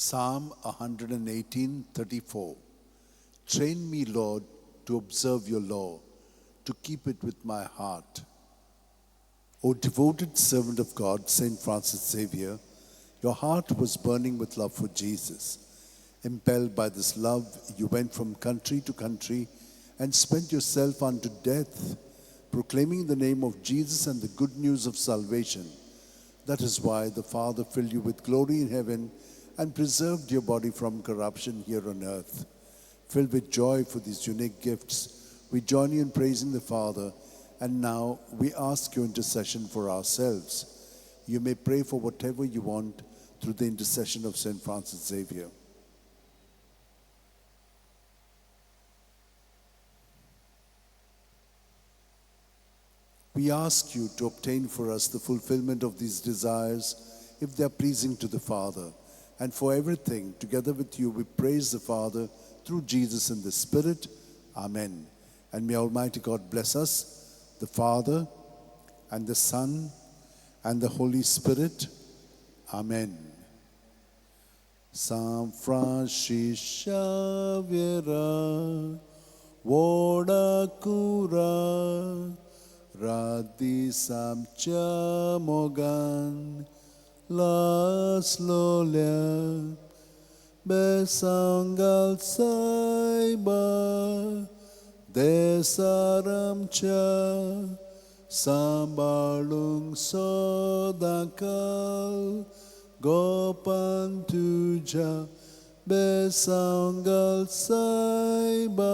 Psalm 118:34. Train me, Lord, to observe your law, to keep it with my heart. O devoted servant of God, Saint Francis Xavier, your heart was burning with love for Jesus. Impelled by this love, you went from country to country and spent yourself unto death, proclaiming the name of Jesus and the good news of salvation. That is why the Father filled you with glory in heaven and preserved your body from corruption here on earth. Filled with joy for these unique gifts, we join you in praising the Father, and now we ask your intercession for ourselves. You may pray for whatever you want through the intercession of Saint Francis Xavier. We ask you to obtain for us the fulfillment of these desires, if they are pleasing to the Father. And for everything, together with you, we praise the Father through Jesus in the Spirit. Amen. And may Almighty God bless us, the Father, and the Son, and the Holy Spirit. Amen. San Francis Xavier, Voda Cura, Radi Samcha Mogan, Las Lolia, Besangal Saiba, Desaramcha, Sambalung Sodakal, Gopantuja, Besangal Saiba,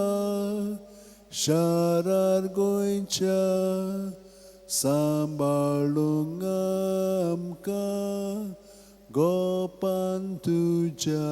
Sharar Goincha, Sambalungamka, Gopantuja.